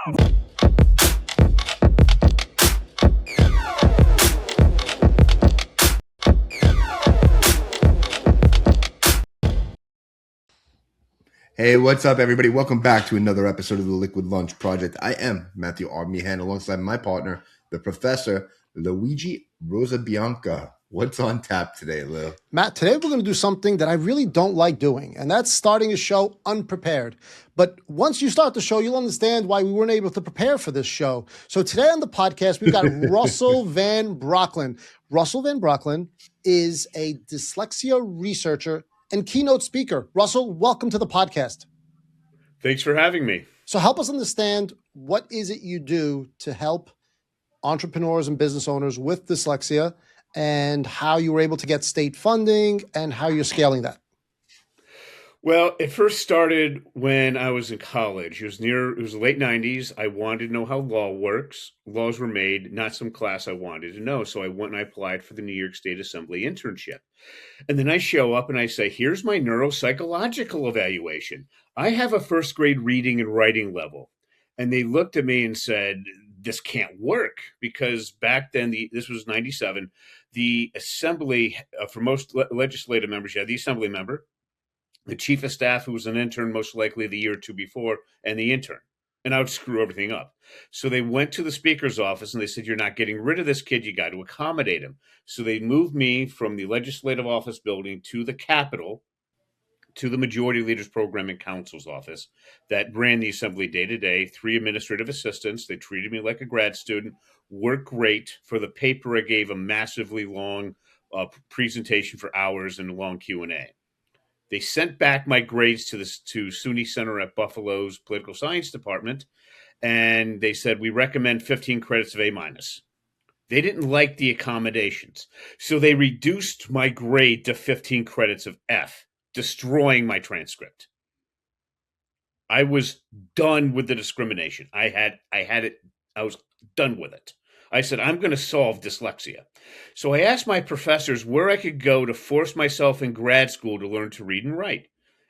Hey, what's up, everybody? Welcome back to another episode of the Liquid Lunch Project. I am Matthew R. Meehan, alongside my partner, the Professor Luigi Rosabianca. What's on tap today, Lil? Matt, today we're going to do something that I really don't like doing, and that's starting a show unprepared. But once you start the show, you'll understand why we weren't able to prepare for this show. So today on the podcast, we've got Russell Van Brocklen. Russell Van Brocklen is a dyslexia researcher and keynote speaker. Russell, welcome to the podcast. Thanks for having me. So help us understand, what is it you do to help entrepreneurs and business owners with dyslexia, and how you were able to get state funding and how you're scaling that? Well, it first started when I was in college. It was the late 90s. I wanted to know how law works. Laws were made, not some class I wanted to know. So I went and I applied for the New York State Assembly internship. And then I show up and I say, here's my neuropsychological evaluation. I have a first grade reading and writing level. And they looked at me and said, this can't work, because back then, this was 97, the assembly, for most legislative members, you had the assembly member, the chief of staff, who was an intern most likely the year or two before, and the intern. And I would screw everything up. So they went to the speaker's office and they said, you're not getting rid of this kid. You got to accommodate him. So they moved me from the legislative office building to the Capitol, to the Majority Leaders Program and Council's office that ran the assembly day to day. 3 administrative assistants. They treated me like a grad student. Worked great. For the paper, I gave a massively long presentation for hours and a long Q&A. They sent back my grades to SUNY Center at Buffalo's Political Science Department, and they said, we recommend 15 credits of A-. They didn't like the accommodations, so they reduced my grade to 15 credits of F, destroying my transcript. I was done with the discrimination. I was done with it. I said, I'm going to solve dyslexia. So I asked my professors where I could go to force myself in grad school to learn to read and write.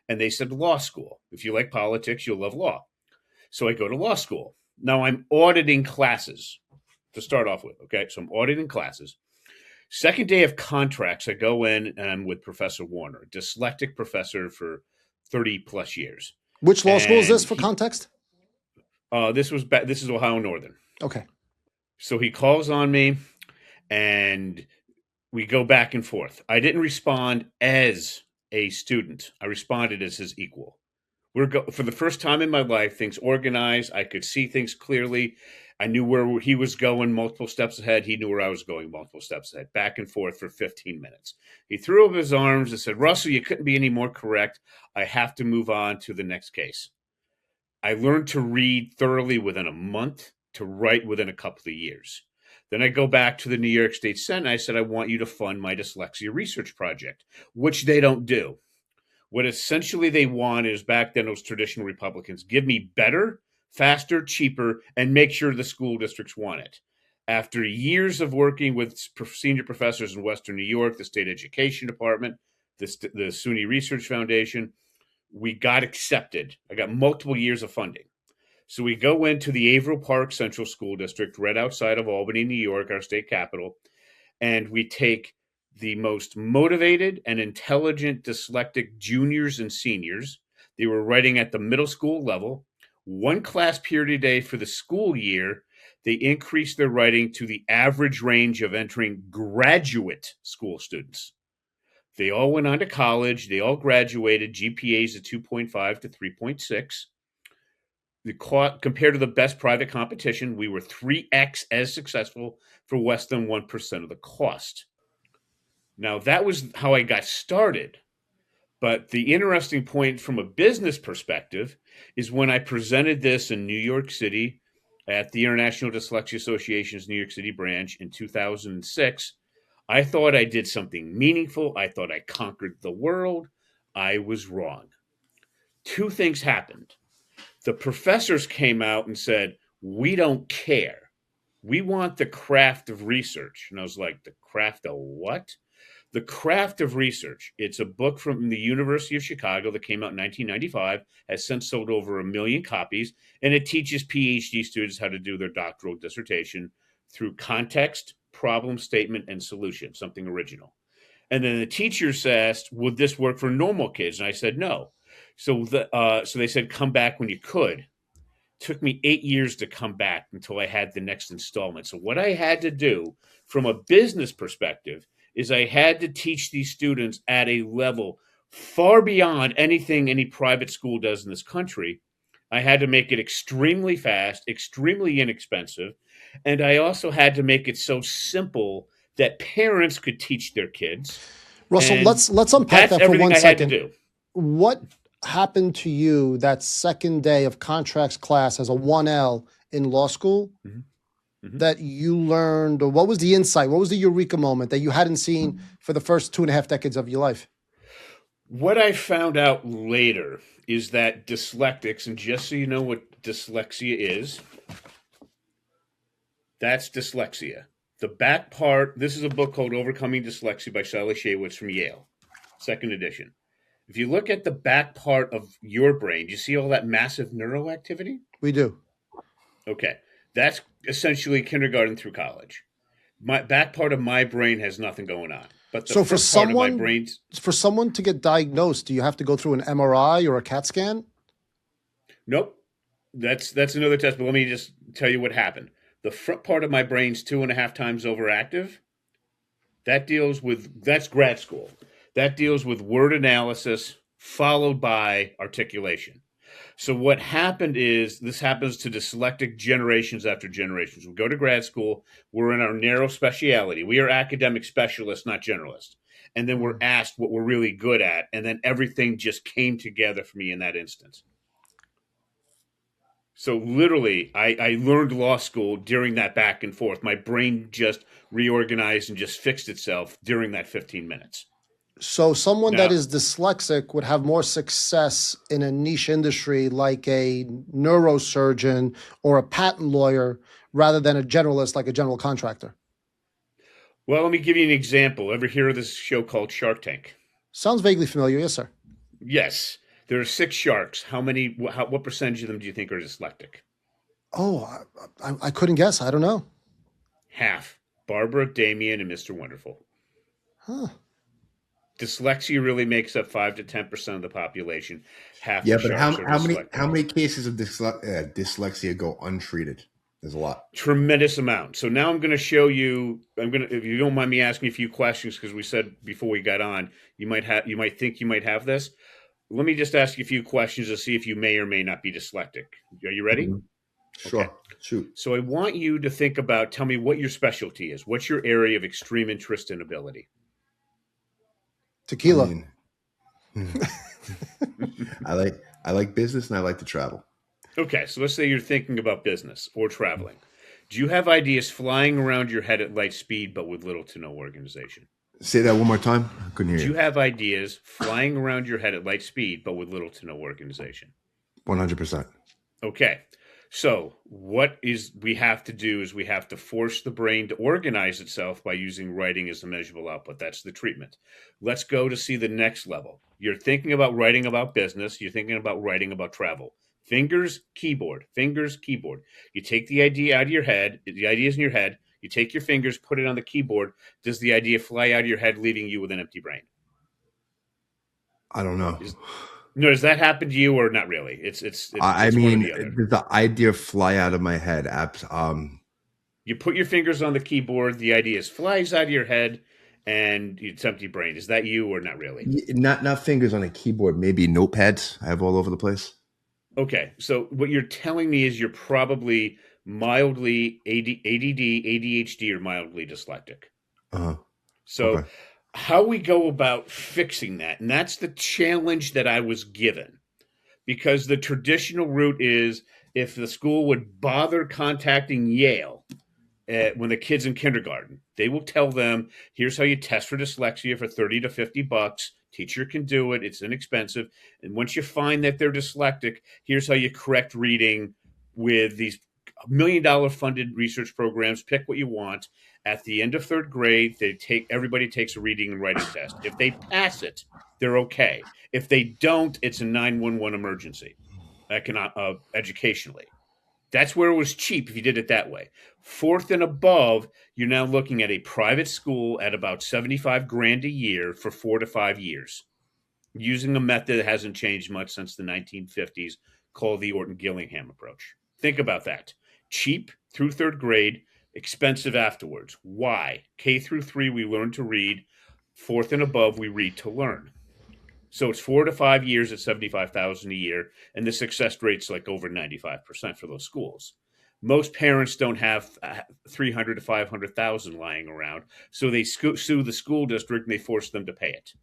And they said, law school. If you like politics, you'll love law. So I go to law school. Now I'm auditing classes to start off with. Okay, so I'm auditing classes. Second day of contracts, I go in and I'm with Professor Warner, a dyslexic professor for 30 plus years. Which law school is this, for context? This is Ohio Northern. Okay. So he calls on me and we go back and forth. I didn't respond as a student. I responded as his equal. For the first time in my life, things organized. I could see things clearly. I knew where he was going multiple steps ahead. He knew where I was going multiple steps ahead. Back and forth for 15 minutes. He threw up his arms and said, Russell, you couldn't be any more correct. I have to move on to the next case. I learned to read thoroughly within a month, to write within a couple of years. Then I go back to the New York State Senate. I said, I want you to fund my dyslexia research project, which they don't do. What essentially they want is, back then, those traditional Republicans, give me better, faster, cheaper, and make sure the school districts want it. After years of working with senior professors in Western New York, the State Education Department, the SUNY Research Foundation, we got accepted. I got multiple years of funding. So we go into the Averill Park Central School District, right outside of Albany, New York, our state capital, and we take the most motivated and intelligent dyslexic juniors and seniors. They were writing at the middle school level. 1 class period a day for the school year. They increased their writing to the average range of entering graduate school students. They all went on to college. They all graduated, GPAs of 2.5 to 3.6. Compared to the best private competition, we were 3x as successful for less than 1% of the cost. Now, that was how I got started. But the interesting point from a business perspective is when I presented this in New York City at the International Dyslexia Association's New York City branch in 2006, I thought I did something meaningful. I thought I conquered the world. I was wrong. 2 things happened. The professors came out and said, we don't care. We want the craft of research. And I was like, the craft of what? The Craft of Research. It's a book from the University of Chicago that came out in 1995, has since sold over 1 million copies, and it teaches PhD students how to do their doctoral dissertation through context, problem statement, and solution, something original. And then the teachers asked, would this work for normal kids? And I said, no. So they said, come back when you could. Took me 8 years to come back until I had the next installment. So what I had to do from a business perspective is I had to teach these students at a level far beyond anything any private school does in this country. I had to make it extremely fast, extremely inexpensive, and I also had to make it so simple that parents could teach their kids. Russell, And let's unpack that's that for everything 1 I had second. to do. What happened to you that second day of contracts class as a 1L in law school that you learned, or what was the insight? What was the eureka moment that you hadn't seen for the first 2.5 decades of your life? What I found out later is that dyslexics, and just so you know what dyslexia is, that's dyslexia. The back part, this is a book called Overcoming Dyslexia by Sally Shaywitz from Yale, 2nd edition. If you look at the back part of your brain, do you see all that massive neural activity? We do. Okay. That's essentially kindergarten through college. My back part of my brain has nothing going on. But the So for front part of my someone, brain, for someone to get diagnosed, do you have to go through an MRI or a CAT scan? nope. That's another test, but let me just tell you what happened. The front part of my brain's 2.5 times overactive. That's grad school. That deals with word analysis followed by articulation. So what happened is, this happens to dyslexic generations after generations. We go to grad school, we're in our narrow speciality. We are academic specialists, not generalists. And then we're asked what we're really good at, and then everything just came together for me in that instance. So literally, I learned law school during that back and forth. My brain just reorganized and just fixed itself during that 15 minutes. So someone that Now- is dyslexic would have more success in a niche industry like a neurosurgeon or a patent lawyer rather than a generalist like a general contractor. Well, let me give you an example. Ever hear of this show called Shark Tank? Sounds vaguely familiar. Yes, sir. Yes. There are 6 sharks. What percentage of them do you think are dyslexic? Oh, I couldn't guess. I don't know. Half. Barbara, Damien, and Mr. Wonderful. Huh. Dyslexia really makes up 5 to 10% of the population. Half Yeah, the but sharks are dyslexic. how many cases of dyslexia go untreated? There's a lot. Tremendous amount. So now I'm going to show you. If you don't mind me asking a few questions, because we said before we got on, you might think you might have this. Let me just ask you a few questions to see if you may or may not be dyslexic. Are you ready? Mm-hmm. Sure. Okay. Shoot. So I want you to think about. Tell me what your specialty is. What's your area of extreme interest and ability? Tequila. I like business and I like to travel. Okay, so let's say you're thinking about business or traveling. Do you have ideas flying around your head at light speed but with little to no organization? Say that one more time. I couldn't Do hear you you. have ideas flying around your head at light speed but with little to no organization? 100%. Okay, so what we have to do is we have to force the brain to organize itself by using writing as a measurable output. That's the treatment. Let's go to see the next level. You're thinking about writing about business. You're thinking about writing about travel. Fingers, keyboard. Fingers, keyboard. You take the idea out of your head. The idea is in your head. You take your fingers, put it on the keyboard. Does the idea fly out of your head, leaving you with an empty brain? I don't know. No, does that happen to you or not really? It's I one or mean, the other. does the idea fly out of my head? You put your fingers on the keyboard, the idea flies out of your head, and it's empty brain. Is that you or not really? Not fingers on a keyboard. Maybe notepads I have all over the place. Okay, so what you're telling me is you're probably mildly ADD, ADHD, or mildly dyslexic. Uh-huh. So Okay. how we go about fixing that, and that's the challenge that I was given, because the traditional route is if the school would bother contacting Yale when the kid's in kindergarten, they will tell them, here's how you test for dyslexia for 30 to 50 bucks. Teacher can do it. It's inexpensive. And once you find that they're dyslexic, here's how you correct reading with these $1 million funded research programs. Pick what you want. At the end of third grade, everybody takes a reading and writing test. If they pass it, they're okay. If they don't, it's a 911 emergency, educationally. That's where it was cheap if you did it that way. Fourth and above, you're now looking at a private school at about 75 grand a year for 4 to 5 years, using a method that hasn't changed much since the 1950s, called the Orton-Gillingham approach. Think about that. Cheap through third grade, expensive afterwards. Why? K through 3, we learn to read. Fourth and above, we read to learn. So it's 4 to 5 years at 75,000 a year, and the success rate's like over 95% for those schools. Most parents don't have 300 to 500,000 lying around, so they sue the school district and they force them to pay it.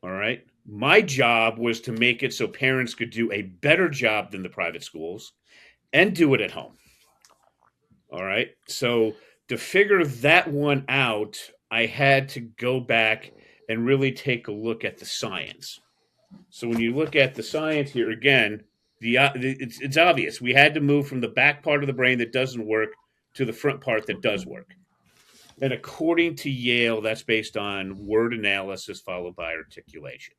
All right. My job was to make it so parents could do a better job than the private schools and do it at home. All right. So to figure that one out, I had to go back and really take a look at the science. So when you look at the science here, again, it's obvious. We had to move from the back part of the brain that doesn't work to the front part that does work. And according to Yale, that's based on word analysis followed by articulation.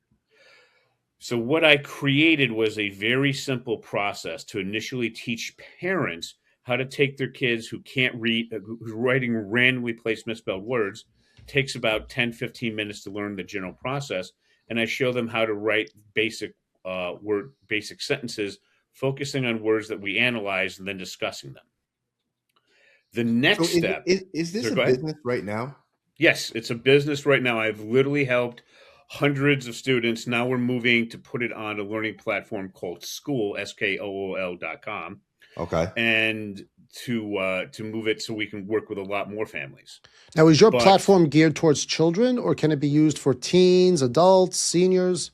So what I created was a very simple process to initially teach parents how to take their kids who can't read, who's writing randomly placed misspelled words. It takes about 10, 15 minutes to learn the general process. And I show them how to write basic sentences, focusing on words that we analyze and then discussing them. The next step. Is this a business right now? Yes, it's a business right now. I've literally helped hundreds of students. Now we're moving to put it on a learning platform called School, SKOOL.com. Okay. And to move it so we can work with a lot more families. Now, is your platform geared towards children, or can it be used for teens, adults, seniors?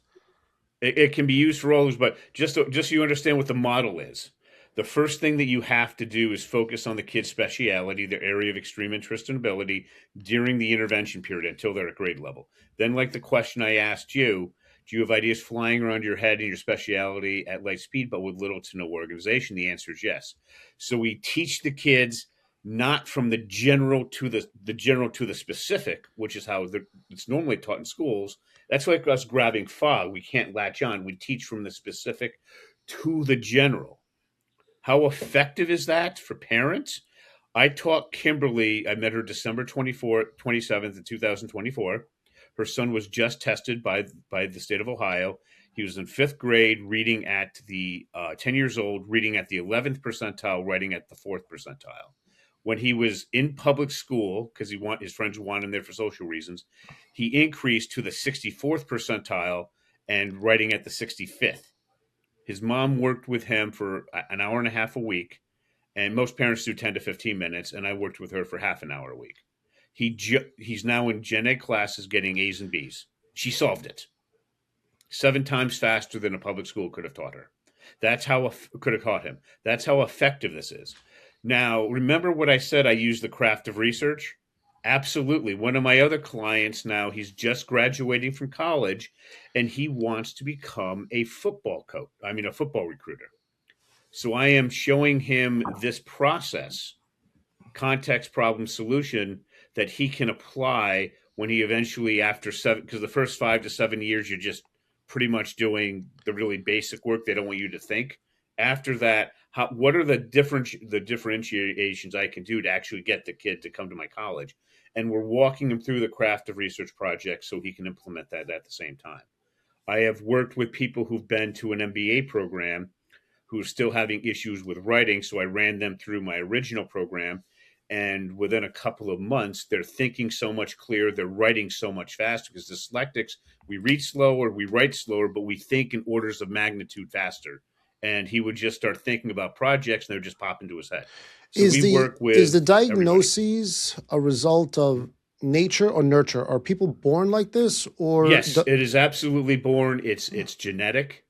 It can be used for all those, but just so you understand what the model is. The first thing that you have to do is focus on the kid's speciality, their area of extreme interest and ability during the intervention period until they're at grade level. Then, like the question I asked you, do you have ideas flying around your head in your speciality at light speed, but with little to no organization? The answer is yes. So we teach the kids not from the general to the specific, which is how it's normally taught in schools. That's like us grabbing fog. We can't latch on. We teach from the specific to the general. How effective is that for parents? I taught Kimberly, I met her December 27th of 2024. Her son was just tested by the state of Ohio. He was in 5th grade, reading at the 10 years old, reading at the 11th percentile, writing at the 4th percentile. When he was in public school, because his friends wanted him there for social reasons, he increased to the 64th percentile and writing at the 65th. His mom worked with him for an hour and a half a week, and most parents do 10 to 15 minutes, and I worked with her for half an hour a week. He's now in Gen Ed classes getting A's and B's. She solved it 7 times faster than a public school could have taught her. Could have taught him. That's how effective this is. Now, remember what I said, I use the craft of research? Absolutely. One of my other clients now, he's just graduating from college, and he wants to become a football recruiter. So I am showing him this process, context, problem, solution, that he can apply when he eventually, after 7, because the first 5 to 7 years, you're just pretty much doing the really basic work they don't want you to think. After that, what are the differentiations I can do to actually get the kid to come to my college? And we're walking him through the craft of research project so he can implement that at the same time. I have worked with people who've been to an MBA program who are still having issues with writing, so I ran them through my original program. And within a couple of months, they're thinking so much clearer, they're writing so much faster, because dyslexics, we read slower, we write slower, but we think in orders of magnitude faster. And he would just start thinking about projects, and they would just pop into his head. So is the diagnosis a result of nature or nurture? Are people born like this, or yes, it is absolutely born. It's genetic,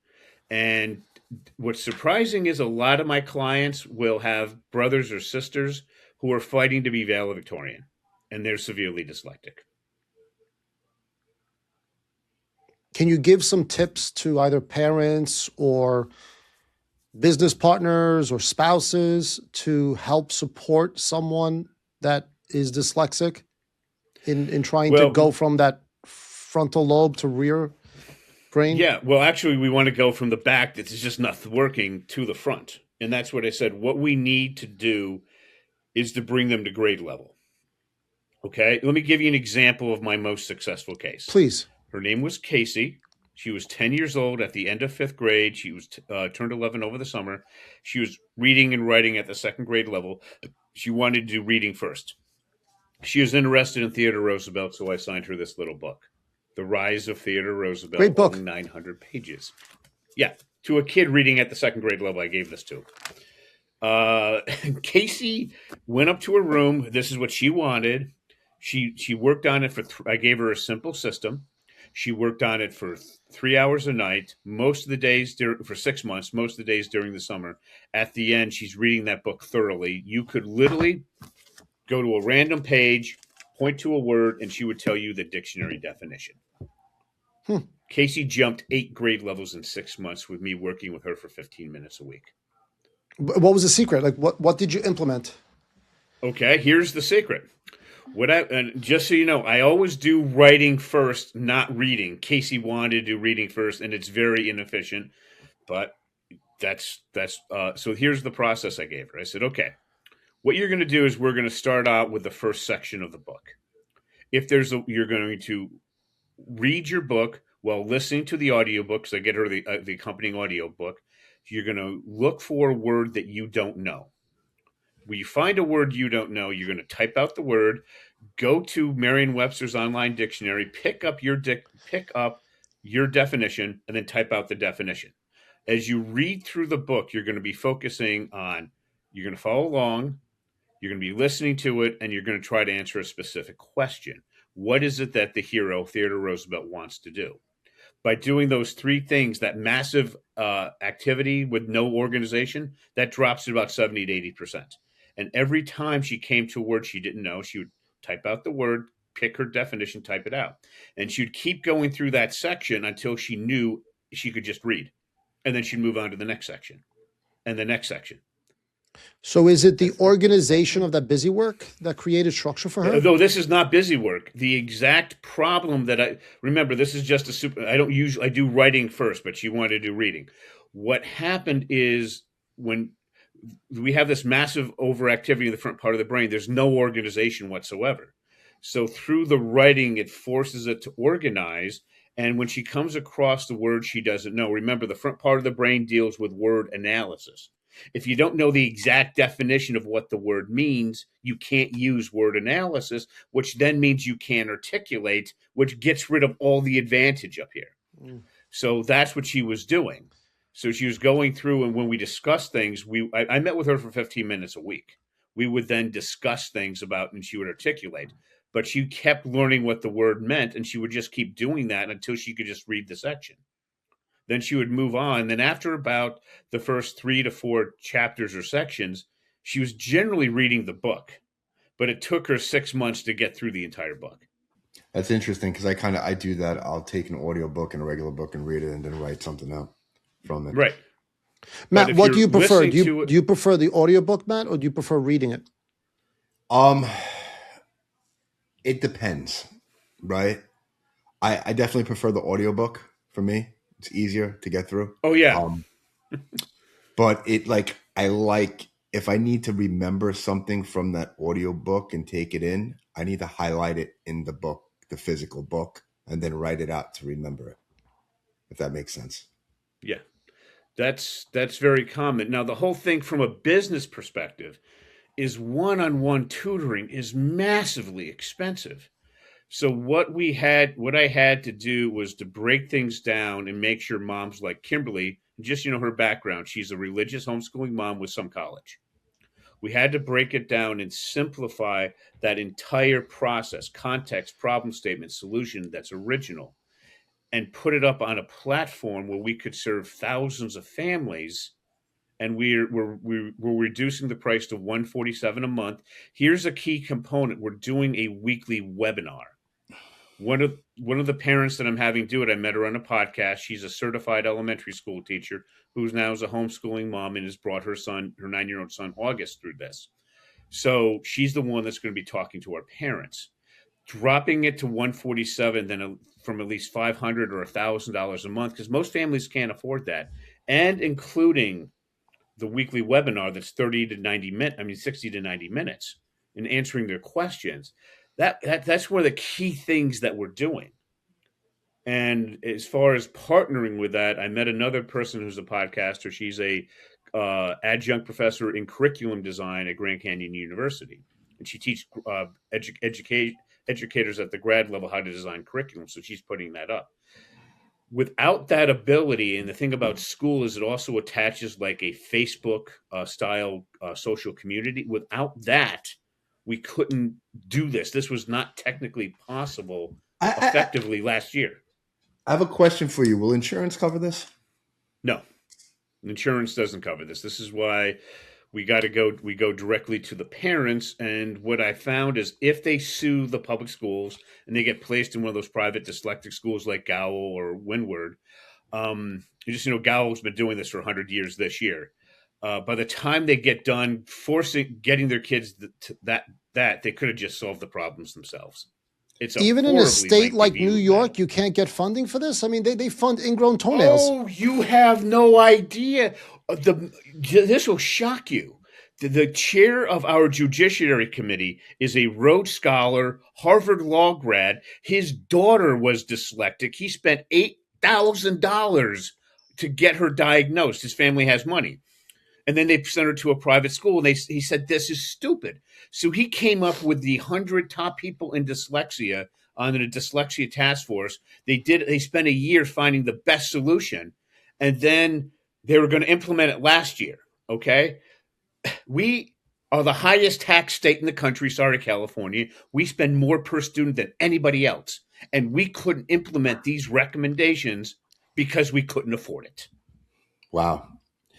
and what's surprising is a lot of my clients will have brothers or sisters who are fighting to be valedictorian, and they're severely dyslexic. Can you give some tips to either parents or business partners or spouses to help support someone that is dyslexic in trying to go from that frontal lobe to rear brain? Yeah, well, actually, we want to go from the back that's just not working to the front. And that's what I said. What we need to do is to bring them to grade level. Okay, let me give you an example of my most successful case. Please. Her name was Casey. She was 10 years old at the end of 5th grade. She was turned 11 over the summer. She was reading and writing at the 2nd grade level. She wanted to do reading first. She was interested in Theodore Roosevelt, so I signed her this little book, The Rise of Theodore Roosevelt. Great book. 900 pages. Yeah, to a kid reading at the 2nd grade level, I gave this to. Casey went up to her room. This is what she wanted. She worked on it for. I gave her a simple system. She worked on it for 3 hours a night, most of the days for 6 months, most of the days during the summer. At the end, she's reading that book thoroughly. You could literally go to a random page, point to a word, and she would tell you the dictionary definition. Casey jumped 8 grade levels in 6 months with me working with her for 15 minutes a week. What was the secret? Like, what did you implement? Okay, here's the secret. And just so you know, I always do writing first, not reading. Casey wanted to do reading first, and it's very inefficient. But so here's the process I gave her. I said, okay, what you're going to do is we're going to start out with the first section of the book. You're going to read your book while listening to the audiobook, because I get her the accompanying audiobook. You're going to look for a word that you don't know. When you find a word you don't know, you're going to type out the word, go to Merriam-Webster's online dictionary, pick up your definition, and then type out the definition. As you read through the book, you're going to be focusing on, you're going to follow along, you're going to be listening to it, and you're going to try to answer a specific question. What is it that the hero, Theodore Roosevelt, wants to do? By doing those 3 things, that massive activity with no organization, that drops to about 70 to 80%. And every time she came to a word she didn't know, she would type out the word, pick her definition, type it out. And she would keep going through that section until she knew she could just read. And then she'd move on to the next section and the next section. So is it the organization of that busy work that created structure for her? Though this is not busy work, the exact problem that remember, this is just I do writing first, but she wanted to do reading. What happened is when we have this massive overactivity in the front part of the brain, there's no organization whatsoever. So through the writing, it forces it to organize. And when she comes across the word she doesn't know, remember, the front part of the brain deals with word analysis. If you don't know the exact definition of what the word means, you can't use word analysis, which then means you can't articulate, which gets rid of all the advantage up here. So that's what she was doing. So she was going through, and when we discussed things, I met with her for 15 minutes a week. We would then discuss things about, and she would articulate. But she kept learning what the word meant, and she would just keep doing that until she could just read the section. Then she would move on. Then after about the first 3 to 4 chapters or sections, she was generally reading the book. But it took her 6 months to get through the entire book. That's interesting, because I do that. I'll take an audio book and a regular book and read it and then write something out from it. Right. Matt, what do you prefer? Do you prefer the audiobook, Matt, or do you prefer reading it? It depends, right? I definitely prefer the audiobook for me. It's easier to get through. Oh, yeah. But I like, if I need to remember something from that audiobook and take it in, I need to highlight it in the book, the physical book, and then write it out to remember it, if that makes sense. Yeah, that's very common. Now, the whole thing from a business perspective is one-on-one tutoring is massively expensive. So what I had to do was to break things down and make sure moms like Kimberly, just, her background, she's a religious homeschooling mom with some college. We had to break it down and simplify that entire process, context, problem statement, solution that's original, and put it up on a platform where we could serve thousands of families. And we're reducing the price to $147 a month. Here's a key component. We're doing a weekly webinar. One of the parents that I'm having do it, I met her on a podcast. She's a certified elementary school teacher who's now is a homeschooling mom and has brought her 9-year-old son August through this. So she's the one that's going to be talking to our parents. Dropping it to 147, then from at least $500 or $1,000 a month, because most families can't afford that, and including the weekly webinar that's 60 to 90 minutes, and answering their questions. That's one of the key things that we're doing. And as far as partnering with that, I met another person who's a podcaster. She's a adjunct professor in curriculum design at Grand Canyon University, and she teaches educators at the grad level how to design curriculum. So she's putting that up. Without that ability, and the thing about school is it also attaches like a Facebook style social community. Without that, we couldn't do this. This was not technically possible effectively last year. I have a question for you. Will insurance cover this? No, insurance doesn't cover this. This is why we go directly to the parents. And what I found is if they sue the public schools and they get placed in one of those private dyslexic schools like Gowell or Windward, Gowell's been doing this for 100 years this year. By the time they get done getting their kids that they could have just solved the problems themselves. Even in a state like New York, you can't get funding for this? I mean, they fund ingrown toenails. Oh, you have no idea. This will shock you. The chair of our Judiciary Committee is a Rhodes Scholar, Harvard Law grad. His daughter was dyslexic. He spent $8,000 to get her diagnosed. His family has money. And then they sent her to a private school, and he said, this is stupid. So he came up with the 100 top people in dyslexia on the dyslexia task force. They spent a year finding the best solution, and then they were going to implement it last year. Okay. We are the highest tax state in the country. Sorry, California. We spend more per student than anybody else. And we couldn't implement these recommendations because we couldn't afford it. Wow.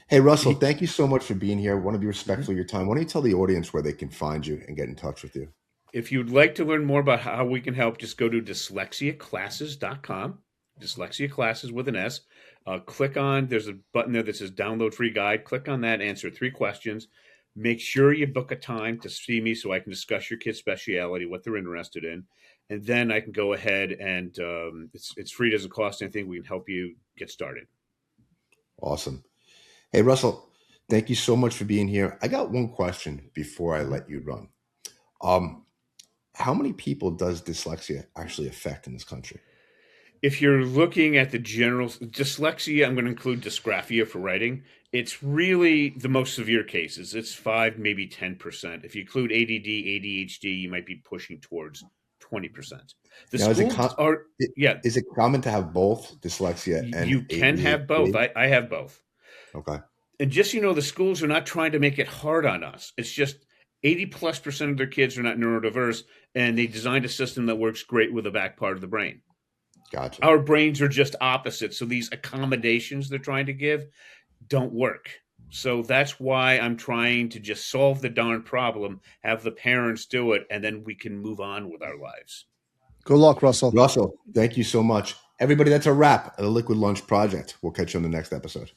Hey, Russell, thank you so much for being here. I want to be respectful of your time. Why don't you tell the audience where they can find you and get in touch with you? If you'd like to learn more about how we can help, just go to dyslexiaclasses.com. Dyslexia Classes with an S. There's a button there that says download free guide. Click on that, answer 3 questions. Make sure you book a time to see me so I can discuss your kid's speciality, what they're interested in. And then I can go ahead and it's free, doesn't cost anything. We can help you get started. Awesome. Hey, Russell, thank you so much for being here. I got one question before I let you run. How many people does dyslexia actually affect in this country? If you're looking at the general dyslexia, I'm going to include dysgraphia for writing. It's really the most severe cases. It's 5, maybe 10%. If you include ADD, ADHD, you might be pushing towards 20%. Is it common to have both dyslexia and you can ADHD? Have both. I have both. Okay. And just, the schools are not trying to make it hard on us. It's just 80+% of their kids are not neurodiverse, and they designed a system that works great with the back part of the brain. Gotcha. Our brains are just opposite. So these accommodations they're trying to give don't work. So that's why I'm trying to just solve the darn problem, have the parents do it, and then we can move on with our lives. Good luck, Russell. Russell, thank you so much. Everybody, that's a wrap of the Liquid Lunch Project. We'll catch you on the next episode.